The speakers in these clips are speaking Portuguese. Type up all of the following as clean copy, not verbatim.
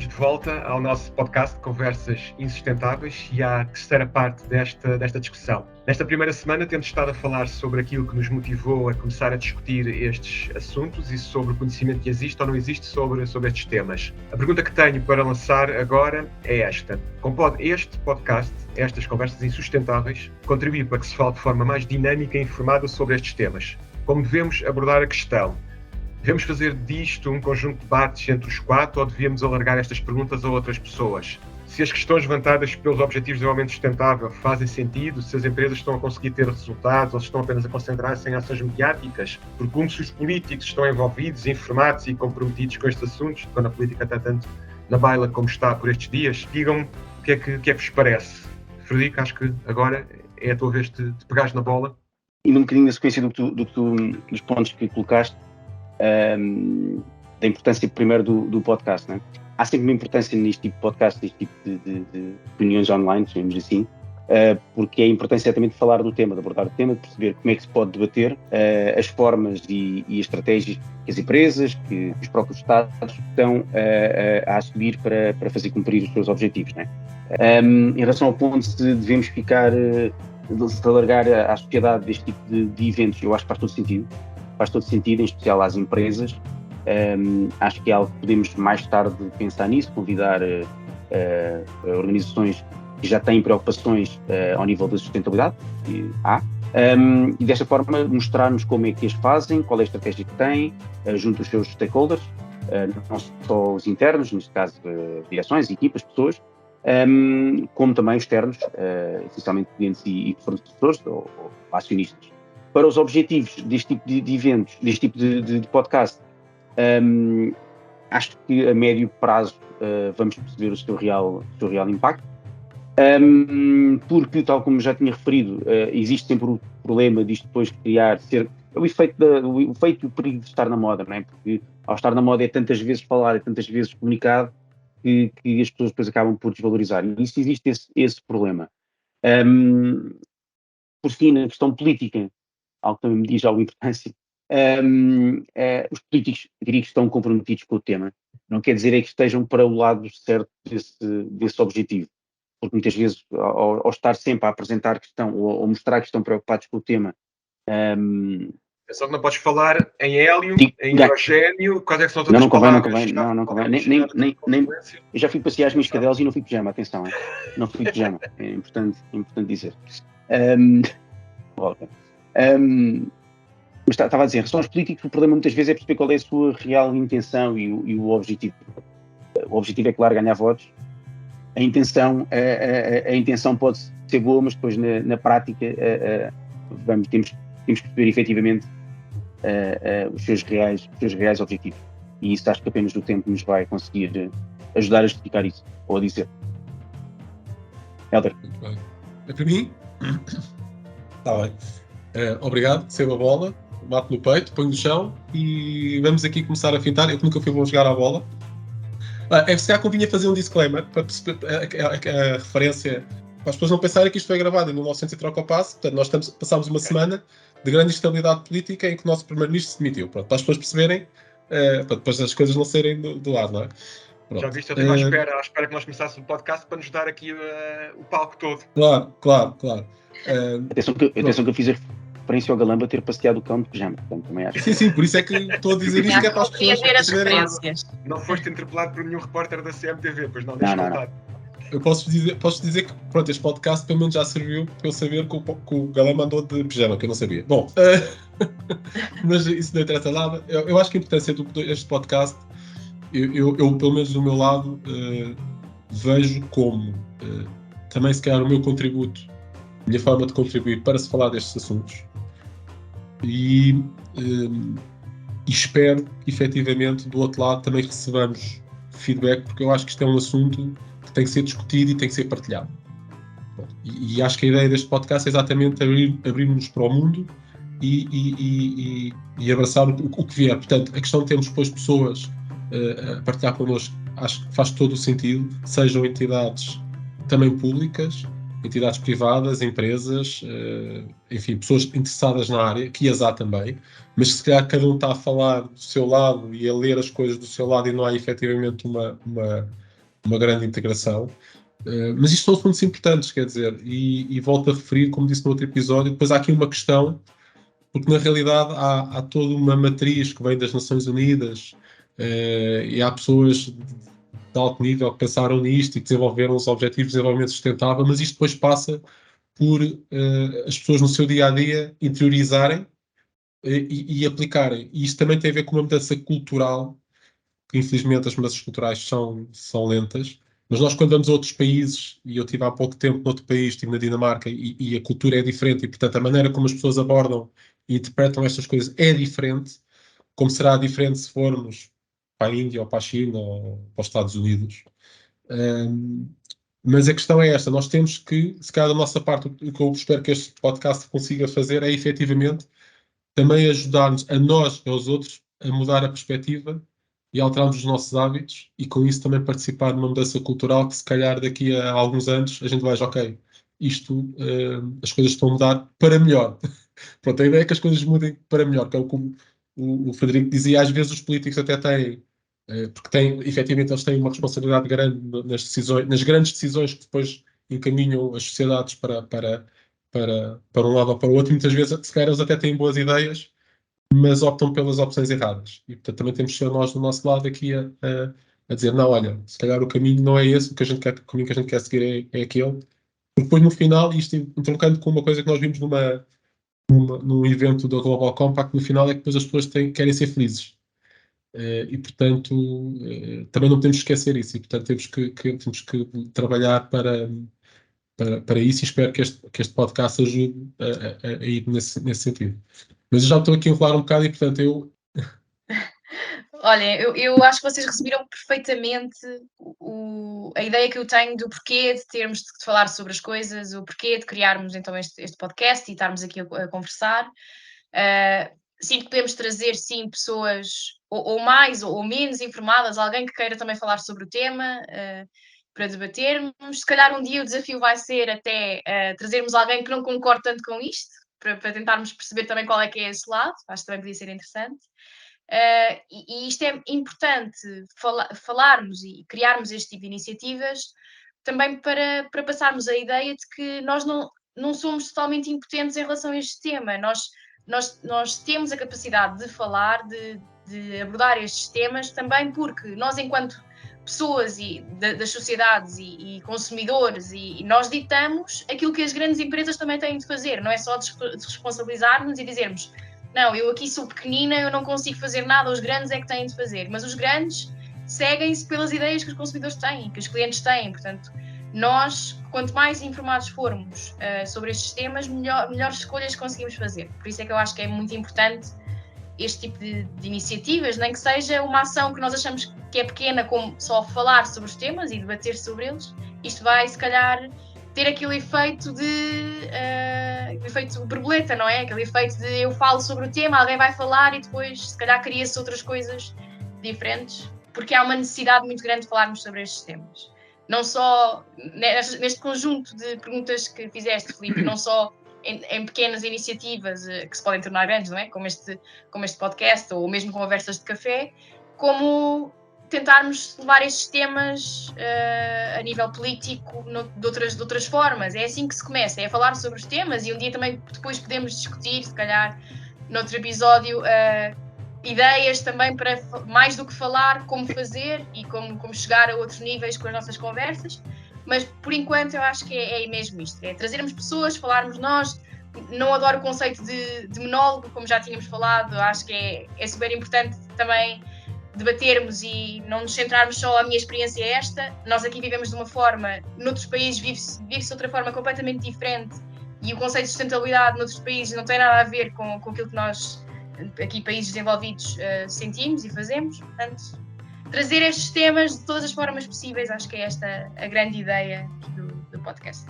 bem-vindos de volta ao nosso podcast de Conversas Insustentáveis e à terceira parte desta discussão. Nesta primeira semana temos estado a falar sobre aquilo que nos motivou a começar a discutir estes assuntos e sobre o conhecimento que existe ou não existe sobre estes temas. A pergunta que tenho para lançar agora é esta. Como pode este podcast, estas Conversas Insustentáveis, contribuir para que se fale de forma mais dinâmica e informada sobre estes temas? Como devemos abordar a questão? Devemos fazer disto um conjunto de debates entre os quatro ou devíamos alargar estas perguntas a outras pessoas? Se as questões levantadas pelos Objetivos de Desenvolvimento Sustentável fazem sentido, se as empresas estão a conseguir ter resultados ou se estão apenas a concentrar-se em ações mediáticas, porque como se os políticos estão envolvidos, informados e comprometidos com estes assuntos, quando a política está tanto na baila como está por estes dias, digam-me o que é que vos parece. Frederico, acho que agora é a tua vez de pegares na bola. E num bocadinho na sequência dos pontos que colocaste, da importância primeiro do podcast, né? Há sempre uma importância neste tipo de podcast, neste tipo de reuniões online, chamemos assim, porque é importante certamente falar do tema, de abordar o tema, de perceber como é que se pode debater as formas e as estratégias que as empresas, que os próprios Estados estão a assumir para fazer cumprir os seus objetivos, né? Em relação ao ponto se devemos ficar, se alargar à sociedade deste tipo de eventos, eu acho que faz todo sentido, em especial às empresas. Acho que é algo que podemos mais tarde pensar nisso, convidar organizações que já têm preocupações ao nível da sustentabilidade, e desta forma mostrarmos como é que as fazem, qual é a estratégia que têm, junto aos seus stakeholders, não só os internos, neste caso direções, equipas, pessoas, como também os externos, essencialmente clientes e fornecedores ou acionistas. Para os objetivos deste tipo de eventos, deste tipo de podcast, acho que a médio prazo vamos perceber o seu real impacto, porque, tal como já tinha referido, existe sempre o problema disto depois ser o efeito e o perigo de estar na moda, não é? Porque ao estar na moda é tantas vezes falado, é tantas vezes comunicado, que as pessoas depois acabam por desvalorizar. E isso existe esse problema. Por fim, na questão política, algo que também me diz alguma importância, os políticos, diria que estão comprometidos com o tema. Não quer dizer é que estejam para o lado certo desse objetivo, porque muitas vezes, ao estar sempre a apresentar que estão, ou mostrar que estão preocupados com o tema... É só que não podes falar em hélio, em hidrogênio, quais é que são todas as palavras? Não convém. Nem, eu já fui passear as minhas cadelas e não fui de pijama, atenção, não fui de pijama, é importante dizer. Mas estava a dizer, em relação aos políticos, o problema muitas vezes é perceber qual é a sua real intenção e o objetivo. O objetivo é, claro, ganhar votos. A intenção pode ser boa, mas depois na prática temos que perceber efetivamente os seus reais objetivos. E isso acho que apenas o tempo nos vai conseguir ajudar a justificar isso, ou a dizer. Hélder. Muito bem. É para mim? Está bem. Obrigado, recebo a bola, bato no peito, ponho no chão e vamos aqui começar a fintar. Eu que nunca fui bom jogar à bola. Se calhar convinha fazer um disclaimer para perceber a referência, para as pessoas não pensarem que isto foi gravado em 1900 e troca o passo. Portanto, nós passámos uma semana de grande instabilidade política em que o nosso primeiro-ministro se demitiu. Pronto, para as pessoas perceberem, para depois as coisas não saírem do ar, não é? Pronto. Já viste, eu estive à espera que nós começássemos o podcast para nos dar aqui o palco todo. Claro. Atenção que eu fiz a referência ao Galamba ter passeado o cão de pijama, portanto também acho. Sim, por isso é que estou a dizer isto, que é para as pessoas perceberem. Não foste interpelado por nenhum repórter da CMTV, pois não. Eu posso dizer que, pronto, este podcast pelo menos já serviu para eu saber que o Galamba andou de pijama, que eu não sabia. Bom, mas isso não interessa nada. Eu acho que a importância deste podcast, eu pelo menos do meu lado, vejo como também se calhar o meu contributo, a minha forma de contribuir para se falar destes assuntos. E espero que efetivamente do outro lado também recebamos feedback, porque eu acho que isto é um assunto que tem que ser discutido e tem que ser partilhado. E acho que a ideia deste podcast é exatamente abrir-nos para o mundo e abraçar o que vier. Portanto, a questão de termos depois pessoas a partilhar connosco, acho que faz todo o sentido, sejam entidades também públicas, entidades privadas, empresas, enfim, pessoas interessadas na área, que as há também, mas se calhar cada um está a falar do seu lado e a ler as coisas do seu lado e não há efetivamente uma uma grande integração. Mas isto são assuntos importantes, quer dizer, e volto a referir, como disse no outro episódio, depois há aqui uma questão, porque na realidade há toda uma matriz que vem das Nações Unidas, e há pessoas de alto nível que pensaram nisto e que desenvolveram os Objetivos de Desenvolvimento Sustentável, mas isto depois passa por as pessoas no seu dia-a-dia interiorizarem e aplicarem. E isto também tem a ver com uma mudança cultural, que infelizmente as mudanças culturais são lentas, mas nós quando vamos a outros países, e eu estive há pouco tempo noutro país, estive na Dinamarca, e a cultura é diferente, e portanto a maneira como as pessoas abordam e interpretam estas coisas é diferente, como será diferente se formos para a Índia, ou para a China, ou para os Estados Unidos. Mas a questão é esta, nós temos que, se calhar da nossa parte, o que eu espero que este podcast consiga fazer é efetivamente também ajudar-nos a nós e aos outros a mudar a perspectiva e alterarmos os nossos hábitos, e com isso também participar numa mudança cultural que se calhar daqui a alguns anos a gente vai, ok, isto, as coisas estão a mudar para melhor. Pronto, a ideia é que as coisas mudem para melhor, que é como o Frederico dizia, às vezes os políticos até têm, porque efetivamente eles têm uma responsabilidade grande nas decisões, nas grandes decisões que depois encaminham as sociedades para um lado ou para o outro, e muitas vezes se calhar eles até têm boas ideias, mas optam pelas opções erradas. E portanto também temos que ser nós do nosso lado aqui a dizer, não, olha, se calhar o caminho não é esse, o caminho que a gente quer seguir é aquele. Porque depois no final, isto intercalando com uma coisa que nós vimos num evento da Global Compact, no final é que depois as pessoas querem ser felizes. E portanto também não podemos esquecer isso, e portanto temos que trabalhar para isso, e espero que este podcast ajude a ir nesse sentido. Mas eu já estou aqui a enrolar um bocado, e portanto Olha, eu acho que vocês resumiram perfeitamente a ideia que eu tenho do porquê de termos de falar sobre as coisas, o porquê de criarmos então este podcast e estarmos aqui a conversar. Sinto que podemos trazer, sim, pessoas ou mais ou menos informadas, alguém que queira também falar sobre o tema, para debatermos. Se calhar um dia o desafio vai ser até trazermos alguém que não concorde tanto com isto, para tentarmos perceber também qual é que é esse lado. Acho que também podia ser interessante. E isto é importante falarmos e criarmos este tipo de iniciativas também para passarmos a ideia de que nós não somos totalmente impotentes em relação a este tema. Nós temos a capacidade de falar, de abordar estes temas, também porque nós, enquanto pessoas das sociedades e consumidores, e nós ditamos aquilo que as grandes empresas também têm de fazer. Não é só desresponsabilizar-nos e dizermos, não, eu aqui sou pequenina, eu não consigo fazer nada, os grandes é que têm de fazer. Mas os grandes seguem-se pelas ideias que os consumidores têm, que os clientes têm. Portanto, nós, quanto mais informados formos sobre estes temas, melhores escolhas conseguimos fazer. Por isso é que eu acho que é muito importante este tipo de iniciativas, nem que seja uma ação que nós achamos que é pequena, como só falar sobre os temas e debater sobre eles. Isto vai, se calhar, ter aquele efeito efeito borboleta, não é? Aquele efeito de eu falo sobre o tema, alguém vai falar e depois, se calhar, cria-se outras coisas diferentes, porque há uma necessidade muito grande de falarmos sobre estes temas. Não só neste conjunto de perguntas que fizeste, Filipe, não só em pequenas iniciativas que se podem tornar grandes, não é? Como este podcast, ou mesmo conversas de café, como tentarmos levar estes temas a nível político de outras formas. É assim que se começa, é a falar sobre os temas, e um dia também depois podemos discutir, se calhar, noutro episódio, ideias também para, mais do que falar, como fazer e como chegar a outros níveis com as nossas conversas. Mas, por enquanto, eu acho que é mesmo isto. É trazermos pessoas, falarmos nós. Não adoro o conceito de monólogo, como já tínhamos falado. Acho que é super importante também debatermos e não nos centrarmos só a minha experiência é esta. Nós aqui vivemos de uma forma, noutros países vive-se de outra forma completamente diferente, e o conceito de sustentabilidade noutros países não tem nada a ver com aquilo que nós, aqui, países desenvolvidos, sentimos e fazemos. Portanto, trazer estes temas de todas as formas possíveis, acho que é esta a grande ideia do podcast.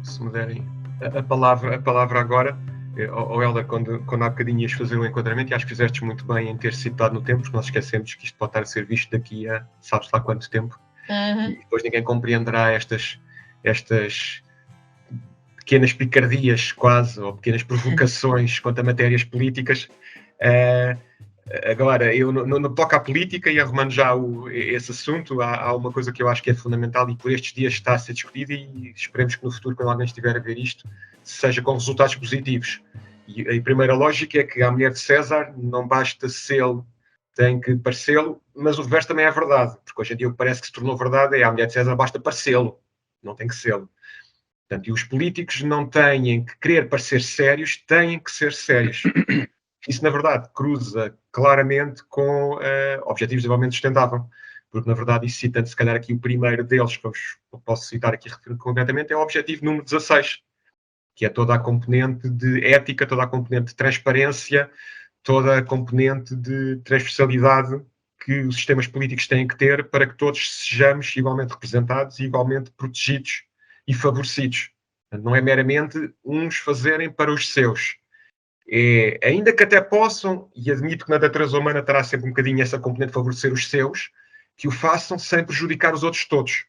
Se me derem a palavra agora, Helder, quando há bocadinho ias fazer o enquadramento, e acho que fizeste muito bem em ter citado no tempo, porque nós esquecemos que isto pode estar a ser visto daqui a sabes lá quanto tempo, e depois ninguém compreenderá estas pequenas picardias quase, ou pequenas provocações quanto a matérias políticas. Agora, eu não toco à política e arrumando já esse assunto, há uma coisa que eu acho que é fundamental e por estes dias está a ser discutida e esperemos que no futuro, quando alguém estiver a ver isto, seja com resultados positivos. E a primeira lógica é que a mulher de César não basta sê-lo, tem que parecê-lo, mas o reverso também é verdade, porque hoje em dia o que parece que se tornou verdade é a mulher de César basta parecê-lo, não tem que sê-lo. Portanto, e os políticos não têm que querer parecer sérios, têm que ser sérios. Isso, na verdade, cruza claramente com Objetivos de Desenvolvimento Sustentável, porque, na verdade, isso citando, se calhar, aqui o primeiro deles, que posso citar aqui concretamente, é o objetivo número 16, que é toda a componente de ética, toda a componente de transparência, toda a componente de transversalidade que os sistemas políticos têm que ter para que todos sejamos igualmente representados e igualmente protegidos e favorecidos. Não é meramente uns fazerem para os seus. Ainda que até possam, e admito que na natureza humana terá sempre um bocadinho essa componente de favorecer os seus, que o façam sem prejudicar os outros todos.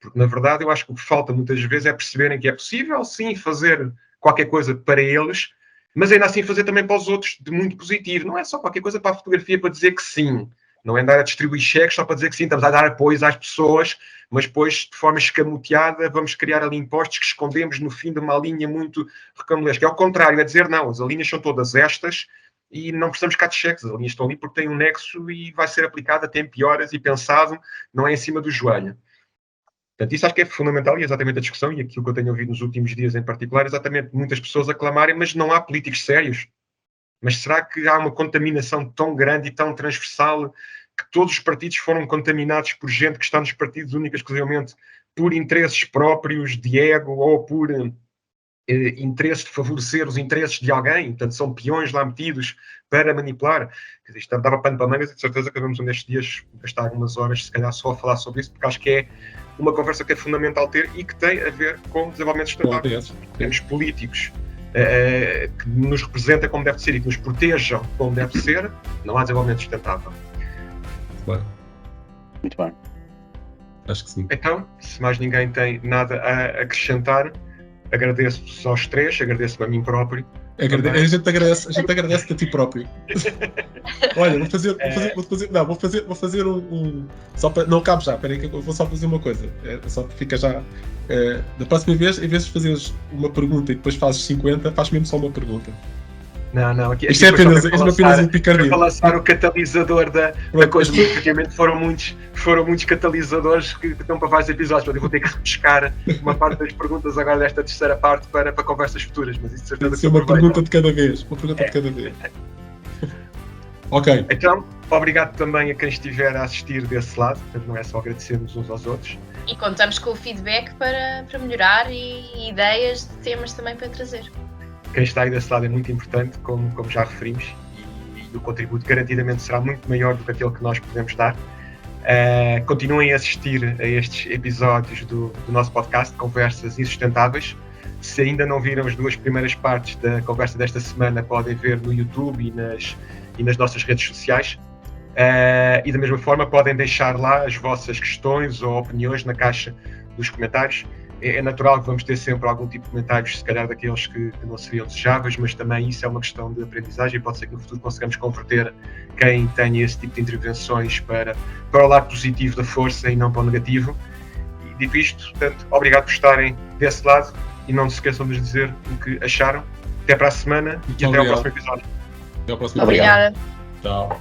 Porque, na verdade, eu acho que o que falta muitas vezes é perceberem que é possível, sim, fazer qualquer coisa para eles, mas ainda assim fazer também para os outros de muito positivo. Não é só qualquer coisa para a fotografia para dizer que sim. Não é andar a distribuir cheques só para dizer que sim, estamos a dar apoios às pessoas, mas depois, de forma escamoteada, vamos criar ali impostos que escondemos no fim de uma linha muito recamulesca. É ao contrário, é dizer não, as linhas são todas estas e não precisamos cá de cheques. As linhas estão ali porque têm um nexo e vai ser aplicada a tempo e horas e pensado, não é em cima do joelho. Portanto, isso acho que é fundamental e é exatamente a discussão, e aquilo que eu tenho ouvido nos últimos dias em particular, é exatamente muitas pessoas aclamarem, mas não há políticos sérios. Mas será que há uma contaminação tão grande e tão transversal que todos os partidos foram contaminados por gente que está nos partidos única e exclusivamente por interesses próprios de ego ou por interesse de favorecer os interesses de alguém? Portanto, são peões lá metidos para manipular. Quer dizer, isto dava pano para mangas e de certeza que vamos nestes dias gastar algumas horas, se calhar, só a falar sobre isso, porque acho que é uma conversa que é fundamental ter e que tem a ver com desenvolvimento sustentável. Temos políticos que nos representem como deve ser e que nos protejam como deve ser, não há desenvolvimento sustentável. Claro. Muito bem. Acho que sim. Então, se mais ninguém tem nada a acrescentar, agradeço-vos aos três, agradeço-me a mim próprio. A gente agradece a ti próprio. Olha, vou fazer um só para, não cabe já, espera aí que eu vou só fazer uma coisa. Só que fica já. Da próxima vez, em vez de fazeres uma pergunta e depois fazes 50, faz mesmo só uma pergunta. Não, aqui isto é apenas um picardia. Para lançar o catalisador da coisa, porque efetivamente foram muitos catalisadores que estão para vários episódios. Eu vou ter que repescar uma parte das perguntas agora desta terceira parte para conversas futuras, mas isso de certeza tem que ser uma pergunta de cada vez. Ok. Então, obrigado também a quem estiver a assistir desse lado, portanto não é só agradecermos uns aos outros. E contamos com o feedback para melhorar e ideias de temas também para trazer. Quem está aí desse lado é muito importante, como já referimos, e o contributo garantidamente será muito maior do que aquele que nós podemos dar. Continuem a assistir a estes episódios do nosso podcast, Conversas Insustentáveis. Se ainda não viram as duas primeiras partes da conversa desta semana, podem ver no YouTube e nas nossas redes sociais. E da mesma forma podem deixar lá as vossas questões ou opiniões na caixa dos comentários. É natural que vamos ter sempre algum tipo de comentários, se calhar daqueles que não seriam desejáveis, mas também isso é uma questão de aprendizagem e pode ser que no futuro consigamos converter quem tenha esse tipo de intervenções para o lado positivo da força e não para o negativo. E dito isto, portanto, obrigado por estarem desse lado e não se esqueçam de nos dizer o que acharam. Até para a semana e até ao próximo episódio. Até ao próximo Obrigada. Tchau.